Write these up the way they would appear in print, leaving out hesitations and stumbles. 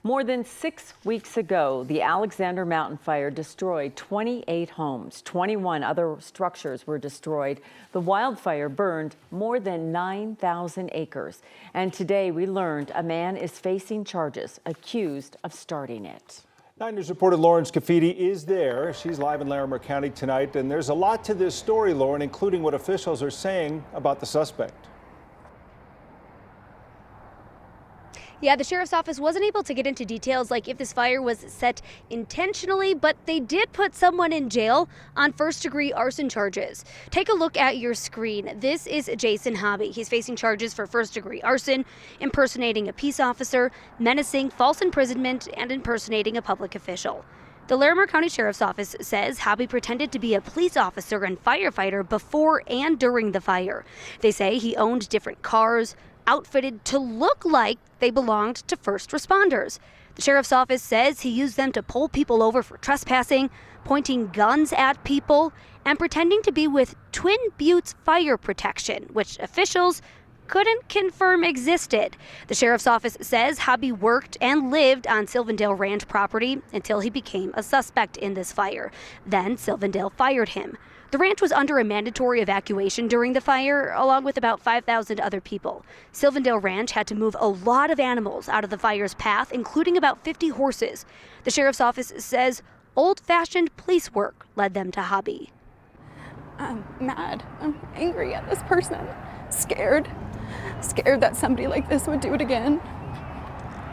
More than 6 weeks ago, the Alexander Mountain Fire destroyed 28 homes. 21 other structures were destroyed. The wildfire burned more than 9,000 acres. And today we learned a man is facing charges accused of starting it. 9 News reporter Lauren Scafidi is there. She's live in Larimer County tonight. And there's a lot to this story, Lauren, including what officials are saying about the suspect. Yeah, the sheriff's office wasn't able to get into details like if this fire was set intentionally, but they did put someone in jail on first-degree arson charges. Take a look at your screen. This is Jason Hobby. He's facing charges for first-degree arson, impersonating a peace officer, menacing, false imprisonment, and impersonating a public official. The Larimer County Sheriff's Office says Hobby pretended to be a police officer and firefighter before and during the fire. They say he owned different cars, outfitted to look like they belonged to first responders. The sheriff's office says he used them to pull people over for trespassing, pointing guns at people, and pretending to be with Twin Buttes Fire Protection, which officials couldn't confirm existed. The sheriff's office says Hobby worked and lived on Sylvandale Ranch property until he became a suspect in this fire. Then Sylvandale fired him. The ranch was under a mandatory evacuation during the fire, along with about 5,000 other people. Sylvandale Ranch had to move a lot of animals out of the fire's path, including about 50 horses. The sheriff's office says old-fashioned police work led them to Hobby. I'm mad. I'm angry at this person. Scared that somebody like this would do it again.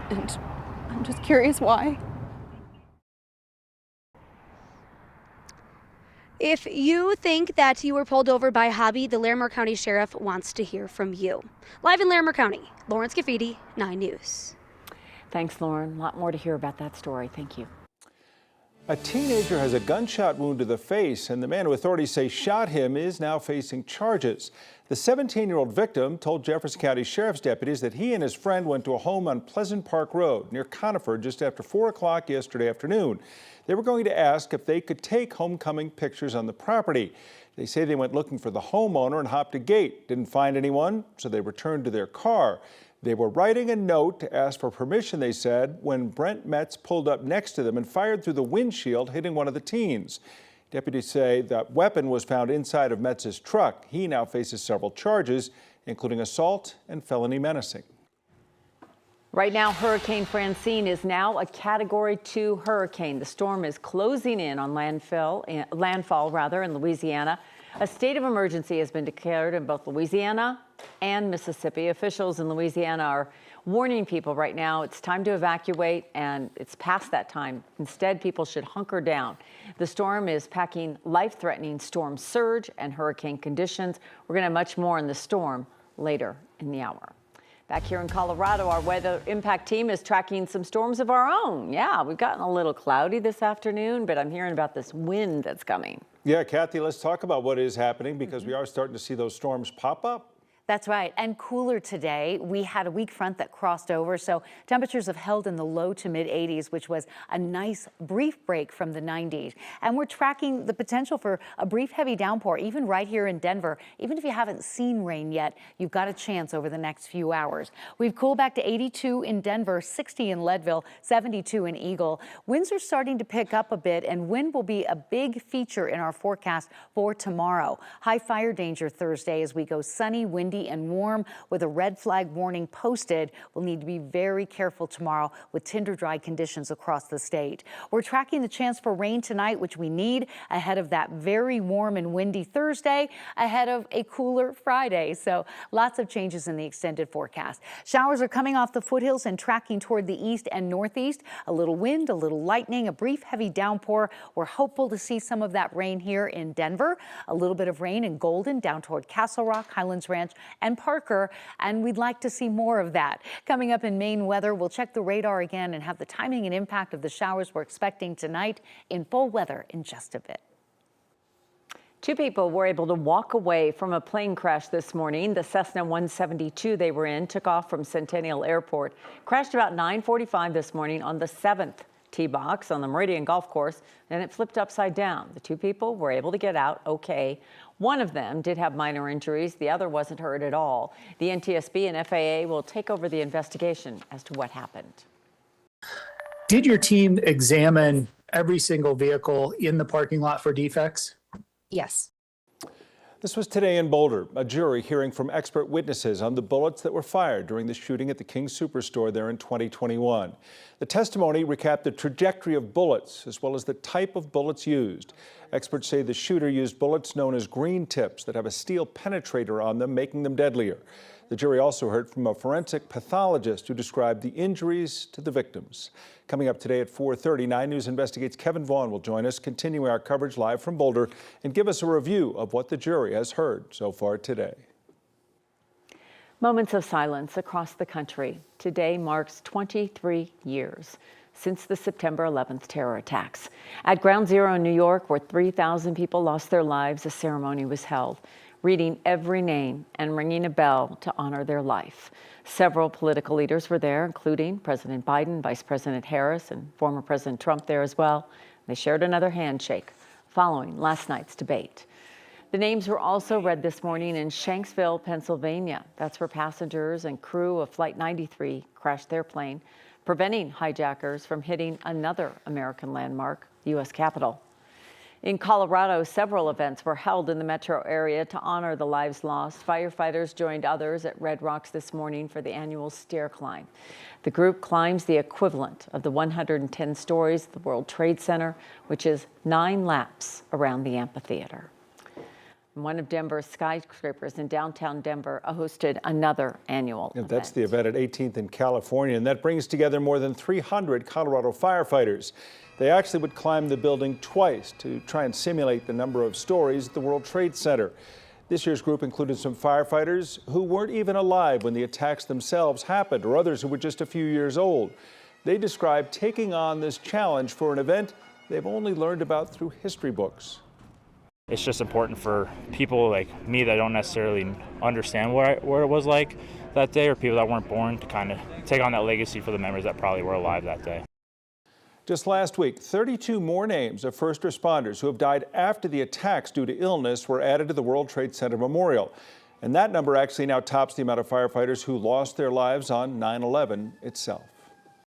And I'm just curious why. If you think that you were pulled over by Hobby, the Larimer County Sheriff wants to hear from you. Live in Larimer County, Lauren Scafidi, 9 News. Thanks, Lauren. A lot more to hear about that story. Thank you. A teenager has a gunshot wound to the face, and the man who authorities say shot him is now facing charges. The 17-year-old victim told Jefferson County Sheriff's deputies that he and his friend went to a home on Pleasant Park Road near Conifer just after 4 o'clock yesterday afternoon. They were going to ask if they could take homecoming pictures on the property. They say they went looking for the homeowner and hopped a gate. Didn't find anyone, so they returned to their car. They were writing a note to ask for permission, they said, when Brent Metz pulled up next to them and fired through the windshield, hitting one of the teens. Deputies say that weapon was found inside of Metz's truck. He now faces several charges, including assault and felony menacing. Right now, Hurricane Francine is now a Category 2 hurricane. The storm is closing in on landfall in Louisiana. A state of emergency has been declared in both Louisiana and Mississippi. Officials in Louisiana are warning people right now it's time to evacuate, and it's past that time. Instead, people should hunker down. The storm is packing life-threatening storm surge and hurricane conditions. We're going to have much more on the storm later in the hour. Back here in Colorado, our weather impact team is tracking some storms of our own. Yeah, we've gotten a little cloudy this afternoon, but I'm hearing about this wind that's coming. Yeah, Kathy, let's talk about what is happening because we are starting to see those storms pop up. That's right, and cooler today. We had a weak front that crossed over, so temperatures have held in the low to mid 80s, which was a nice brief break from the 90s. And we're tracking the potential for a brief heavy downpour, even right here in Denver. Even if you haven't seen rain yet, you've got a chance over the next few hours. We've cooled back to 82 in Denver, 60 in Leadville, 72 in Eagle. Winds are starting to pick up a bit, and wind will be a big feature in our forecast for tomorrow. High fire danger Thursday as we go sunny, windy, and warm with a red flag warning posted. We'll need to be very careful tomorrow with tinder dry conditions across the state. We're tracking the chance for rain tonight, which we need ahead of that very warm and windy Thursday, ahead of a cooler Friday. So lots of changes in the extended forecast. Showers are coming off the foothills and tracking toward the east and northeast. A little wind, a little lightning, a brief heavy downpour. We're hopeful to see some of that rain here in Denver. A little bit of rain in Golden down toward Castle Rock, Highlands Ranch, and Parker, and we'd like to see more of that. Coming up in Maine weather, we'll check the radar again and have the timing and impact of the showers we're expecting tonight in full weather in just a bit. 2 people were able to walk away from a plane crash this morning. The Cessna 172 they were in took off from Centennial Airport, crashed about 9:45 this morning on the 7th tee box on the Meridian golf course, and it flipped upside down. The 2 people were able to get out okay. One of them did have minor injuries. The other wasn't hurt at all. The NTSB and FAA will take over the investigation as to what happened. Did your team examine every single vehicle in the parking lot for defects? Yes. This was today in Boulder, a jury hearing from expert witnesses on the bullets that were fired during the shooting at the King Superstore there in 2021. The testimony recapped the trajectory of bullets as well as the type of bullets used. Experts say the shooter used bullets known as green tips that have a steel penetrator on them, making them deadlier. The jury also heard from a forensic pathologist who described the injuries to the victims. Coming up today at 4:30, 9 News Investigates' Kevin Vaughn will join us, continuing our coverage live from Boulder, and give us a review of what the jury has heard so far today. Moments of silence across the country. Today marks 23 years since the September 11th terror attacks. At Ground Zero in New York, where 3,000 people lost their lives, a ceremony was held, reading every name and ringing a bell to honor their life. Several political leaders were there, including President Biden, Vice President Harris, and former President Trump there as well. They shared another handshake following last night's debate. The names were also read this morning in Shanksville, Pennsylvania. That's where passengers and crew of Flight 93 crashed their plane, preventing hijackers from hitting another American landmark, the U.S. Capitol. In Colorado, several events were held in the metro area to honor the lives lost. Firefighters joined others at Red Rocks this morning for the annual stair climb. The group climbs the equivalent of the 110 stories of the World Trade Center, which is 9 laps around the amphitheater. One of Denver's skyscrapers in downtown Denver hosted another annual event. That's the event at 18th in California, and that brings together more than 300 Colorado firefighters. They actually would climb the building twice to try and simulate the number of stories at the World Trade Center. This year's group included some firefighters who weren't even alive when the attacks themselves happened, or others who were just a few years old. They described taking on this challenge for an event they've only learned about through history books. It's just important for people like me that don't necessarily understand what it was like that day, or people that weren't born, to kind of take on that legacy for the members that probably were alive that day. Just last week, 32 more names of first responders who have died after the attacks due to illness were added to the World Trade Center Memorial. And that number actually now tops the amount of firefighters who lost their lives on 9/11 itself.